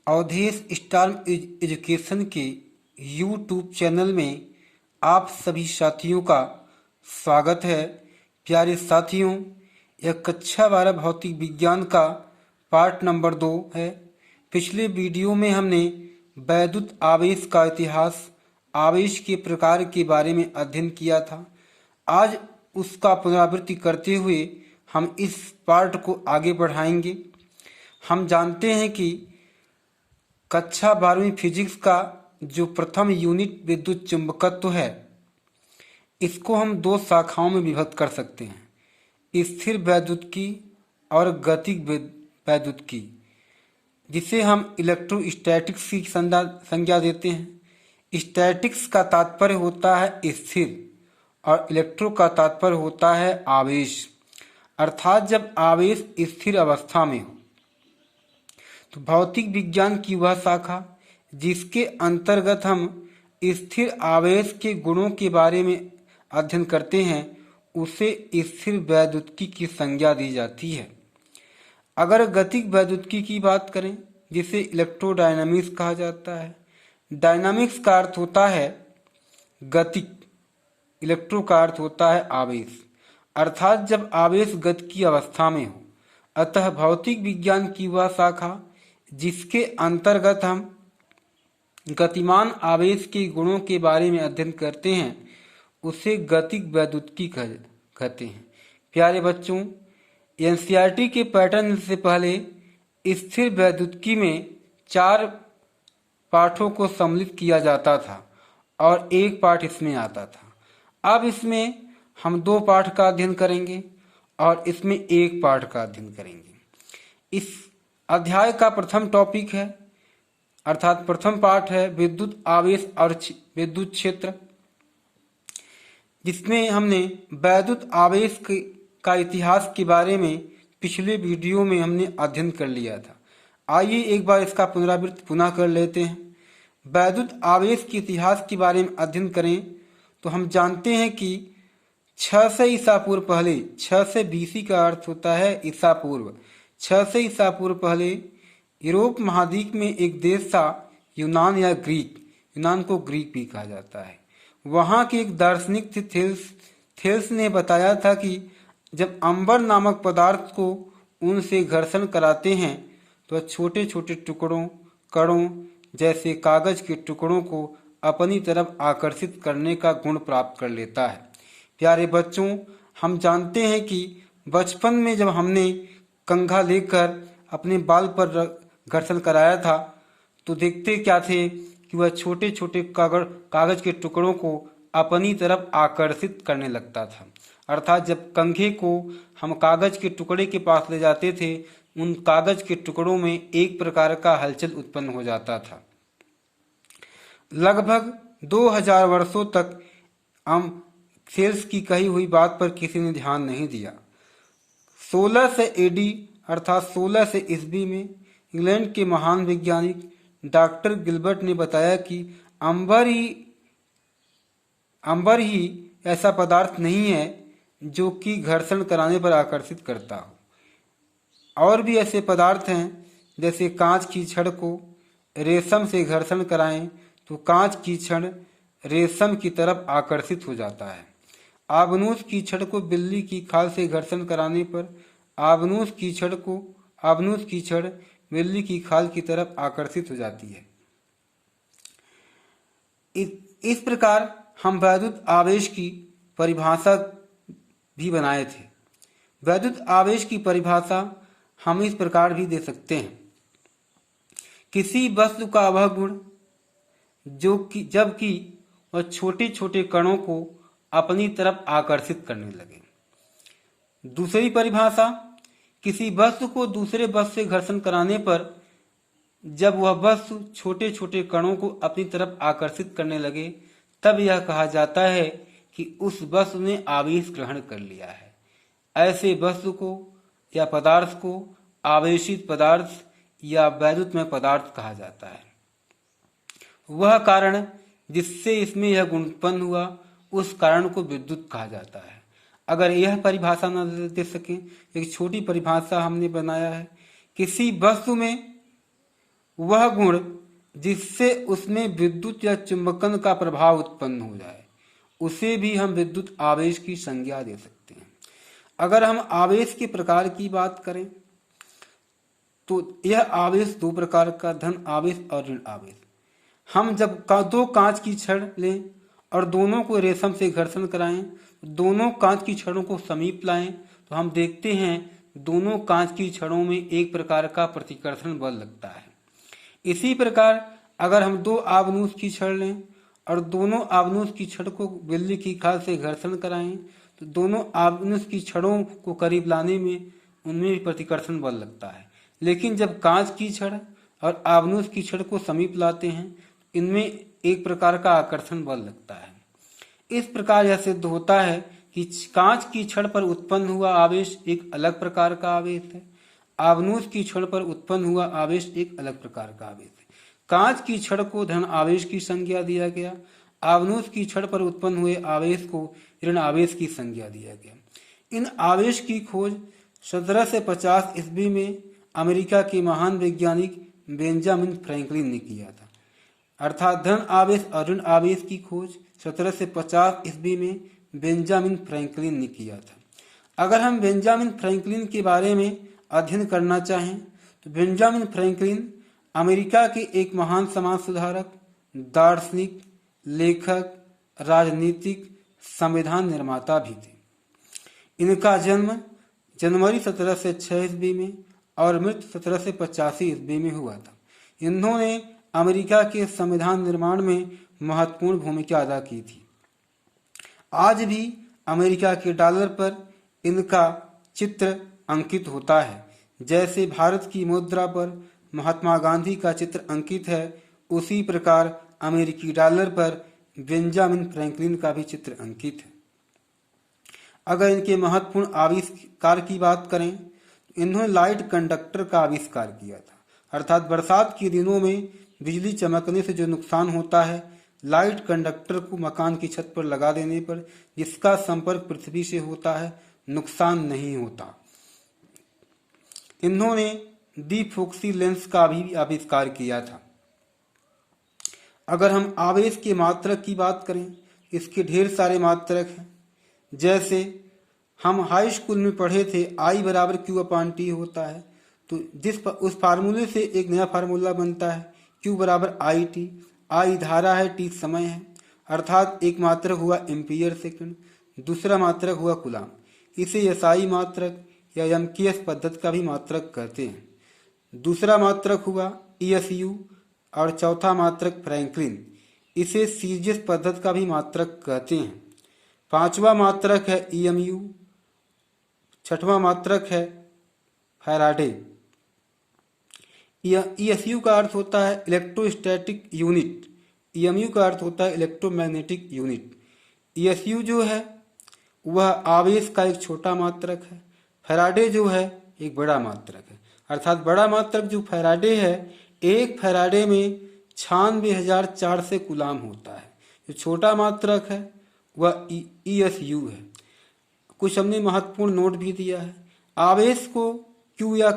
Awadhesh star education के YouTube channel में आप सभी साथियों का स्वागत है। प्यारे साथियों, यह कक्षा 12 भौतिक विज्ञान का पार्ट नंबर 2 है। पिछले वीडियो में हमने वैद्युत आवेश का इतिहास, आवेश के प्रकार के बारे में अध्ययन किया था। आज उसका पुनरावृत्ति करते हुए हम इस पार्ट को आगे बढ़ाएंगे। हम जानते हैं कि कक्षा 12वीं फिजिक्स का जो प्रथम यूनिट विद्युत चुंबकत्व है, इसको हम दो शाखाओं में विभक्त कर सकते हैं, स्थिर वैद्युतिकी और गतिज वैद्युतिकी, जिसे हम इलेक्ट्रोस्टैटिक्स की संज्ञा देते हैं। स्टैटिक्स का तात्पर्य होता है स्थिर और इलेक्ट्रो का तात्पर्य होता है आवेश, अर्थात जब आवेश स्थिर अवस्था में हो। तो भौतिक विज्ञान की वह शाखा जिसके अंतर्गत हम स्थिर आवेश के गुणों के बारे में अध्ययन करते हैं, उसे स्थिर वैद्युतिकी की संज्ञा दी जाती है। अगर गतिज वैद्युतिकी की बात करें, जिसे इलेक्ट्रोडायनामिक्स कहा जाता है, डायनामिक्स का अर्थ होता है गति, इलेक्ट्रो का अर्थ होता है आवेश, अर्थात जब आवेश गति की अवस्था में हो। अतः भौतिक विज्ञान की वह शाखा जिसके अंतर्गत हम गतिमान आवेश के गुणों के बारे में अध्ययन करते हैं, उसे गतिज वैद्युतिकी कहते हैं। प्यारे बच्चों, एनसीईआरटी के पैटर्न से पहले स्थिर वैद्युतिकी में 4 पाठों को सम्मिलित किया जाता था और एक पाठ इसमें आता था। अब इसमें हम 2 पाठ का अध्ययन करेंगे और इसमें 1 पाठ का अध्ययन करेंगे। इस अध्याय का प्रथम टॉपिक है, अर्थात प्रथम पाठ है विद्युत आवेश और विद्युत क्षेत्र, जिसमें हमने वैद्युत आवेश का इतिहास के बारे में पिछले वीडियो में हमने अध्ययन कर लिया था। आइए एक बार इसका पुनरावृत्ति पुनः कर लेते हैं। वैद्युत आवेश के इतिहास के बारे में अध्ययन करें तो हम जानते हैं कि 6 से ईसा पूर्व पहले, 6 से बीसी का अर्थ होता है ईसा पूर्व, 6 से ईसा पूर्व पहले यूरोप महाद्वीप में एक देश था यूनान या ग्रीक, यूनान को ग्रीक भी कहा जाता है। वहाँ के एक दार्शनिक थे थेल्स ने बताया था कि जब अंबर नामक पदार्थ को उनसे घर्षण कराते हैं तो छोटे छोटे टुकड़ों, कणों जैसे कागज के टुकड़ों को अपनी तरफ आकर्षित करने का गुण प्राप्त कर लेता है। प्यारे बच्चों, हम जानते हैं कि बचपन में जब हमने कंघा लेकर अपने बाल पर घर्षण कराया था तो देखते क्या थे कि वह छोटे छोटे कागज के टुकड़ों को अपनी तरफ आकर्षित करने लगता था। अर्थात जब कंघे को हम कागज के टुकड़े के पास ले जाते थे, उन कागज के टुकड़ों में एक प्रकार का हलचल उत्पन्न हो जाता था। लगभग 2000 वर्षों तक हम थेल्स की कही हुई बात पर किसी ने ध्यान नहीं दिया। 16 से एडी अर्थात 16 से ईस्वी में इंग्लैंड के महान वैज्ञानिक डॉक्टर गिलबर्ट ने बताया कि अंबर ही ऐसा पदार्थ नहीं है जो कि घर्षण कराने पर आकर्षित करता हो। और भी ऐसे पदार्थ हैं, जैसे कांच की छड़ को रेशम से घर्षण कराएं तो कांच की छड़ रेशम की तरफ आकर्षित हो जाता है। आबनूस की छड़ को बिल्ली की खाल से घर्षण कराने पर आबनूस की छड़ बिल्ली की खाल की तरफ आकर्षित हो जाती है। इस प्रकार हम वैद्युत आवेश की परिभाषा भी बनाए थे। वैद्युत आवेश की परिभाषा हम इस प्रकार भी दे सकते हैं, किसी वस्तु का वह गुण जबकि वह छोटे छोटे कणों को अपनी तरफ आकर्षित करने लगे। दूसरी परिभाषा, किसी वस्तु को दूसरे वस्तु से घर्षण कराने पर जब वह वस्तु छोटे छोटे कणों को अपनी तरफ आकर्षित करने लगे, तब यह कहा जाता है कि उस वस्तु ने आवेश ग्रहण कर लिया है। ऐसे वस्तु को या पदार्थ को आवेशित पदार्थ या वैद्युतमय पदार्थ कहा जाता है। वह कारण जिससे इसमें यह गुण उत्पन्न हुआ, उस कारण को विद्युत कहा जाता है। अगर यह परिभाषा न दे सकें, एक छोटी परिभाषा हमने बनाया है, किसी वस्तु में वह गुण जिससे उसमें विद्युत या चुंबकन का प्रभाव उत्पन्न हो जाए, उसे भी हम विद्युत आवेश की संज्ञा दे सकते हैं। अगर हम आवेश के प्रकार की बात करें तो यह आवेश दो प्रकार का, धन आवेश और ऋण आवेश। हम जब दो कांच की छड़ लें और दोनों को रेशम से घर्षण कराएं, दोनों कांच की छड़ों को समीप लाएं, तो हम देखते हैं दोनों कांच की छड़ों में एक प्रकार का प्रतिकर्षण बल लगता है। इसी प्रकार अगर हम दो आबनूस की छड़ लें और दोनों आबनूस की छड़ को बिल्ली की खाल से घर्षण कराएं, तो दोनों आबनूस की छड़ों को करीब लाने में उनमें प्रतिकर्षण बल लगता है। लेकिन जब कांच की छड़ और आबनूस की छड़ को समीप लाते हैं, इनमें एक प्रकार का आकर्षण बल लगता है। इस प्रकार यह सिद्ध होता है कि कांच की छड़ पर उत्पन्न हुआ आवेश एक अलग प्रकार का आवेश है, आबनूस की छड़ पर उत्पन्न हुआ आवेश एक अलग प्रकार का आवेश है। कांच की छड़ को धन आवेश की संज्ञा दिया गया, आबनूस की छड़ पर उत्पन्न हुए आवेश को ऋण आवेश की संज्ञा दिया गया। इन आवेश की खोज 1750 ईस्वी में अमेरिका के महान वैज्ञानिक बेंजामिन फ्रैंकलिन ने किया था। अर्थात धन आवेश और ऋण आवेश की खोज 1750 ईस्वी में बेंजामिन फ्रैंकलिन ने किया था। अगर हम बेंजामिन फ्रैंकलिन के बारे में अध्ययन करना चाहें तो बेंजामिन फ्रैंकलिन अमेरिका के एक महान समाज सुधारक, दार्शनिक, लेखक, राजनीतिक, संविधान निर्माता भी थे। इनका जन्म जनवरी 1706 ईस्वी में और मृत्यु 1785 ईस्वी में हुआ था। इन्होंने अमेरिका के संविधान निर्माण में महत्वपूर्ण भूमिका अदा की थी। आज भी अमेरिका के डॉलर पर इनका चित्र अंकित होता है। जैसे भारत की मुद्रा पर महात्मा गांधी का चित्र अंकित है, उसी प्रकार अमेरिकी डॉलर पर बेंजामिन फ्रैंकलिन का भी चित्र अंकित है। अगर इनके महत्वपूर्ण आविष्कार की बात करें तो इन्होंने लाइट कंडक्टर का आविष्कार किया था। अर्थात बरसात के दिनों में बिजली चमकने से जो नुकसान होता है, लाइट कंडक्टर को मकान की छत पर लगा देने पर जिसका संपर्क पृथ्वी से होता है, नुकसान नहीं होता। इन्होंने डिफोक्सी लेंस का भी आविष्कार किया था। अगर हम आवेश के मात्रक की बात करें, इसके ढेर सारे मात्रक हैं। जैसे हम हाई स्कूल में पढ़े थे, I बराबर Q/T होता है, तो उस फार्मूले से एक नया फार्मूला बनता है, Q बराबर IT। I धारा है, T समय है। अर्थात एक मात्रक हुआ एम्पियर सेकंड, दूसरा मात्रक हुआ कूलाम। इसे SI मात्रक या MKS पद्धति का भी मात्रक कहते हैं। दूसरा मात्रक हुआ ESU और चौथा मात्रक फ्रैंकलिन, इसे सीजीएस पद्धति का भी मात्रक कहते हैं। पांचवा मात्रक है EMU, छठवां मात्रक है फैराडे। ESU का अर्थ होता है इलेक्ट्रोस्टैटिक यूनिट, EMU का अर्थ होता है इलेक्ट्रोमैग्नेटिक यूनिट। ESU जो है वह आवेश का एक छोटा मात्रक है, फैराडे जो है एक बड़ा मात्रक है। अर्थात बड़ा मात्रक जो फैराडे है, एक फैराडे में 96,400 कूलाम होता है। जो छोटा मात्रक है वह ESU है। कुछ हमने महत्वपूर्ण नोट भी दिया है। आवेश को Q या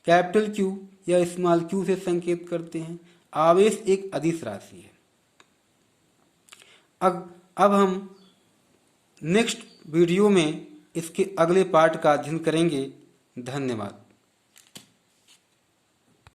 कैपिटल Q या स्मॉल q से संकेत करते हैं। आवेश एक अदिश राशि है। अब हम नेक्स्ट वीडियो में इसके अगले पार्ट का अध्ययन करेंगे। धन्यवाद।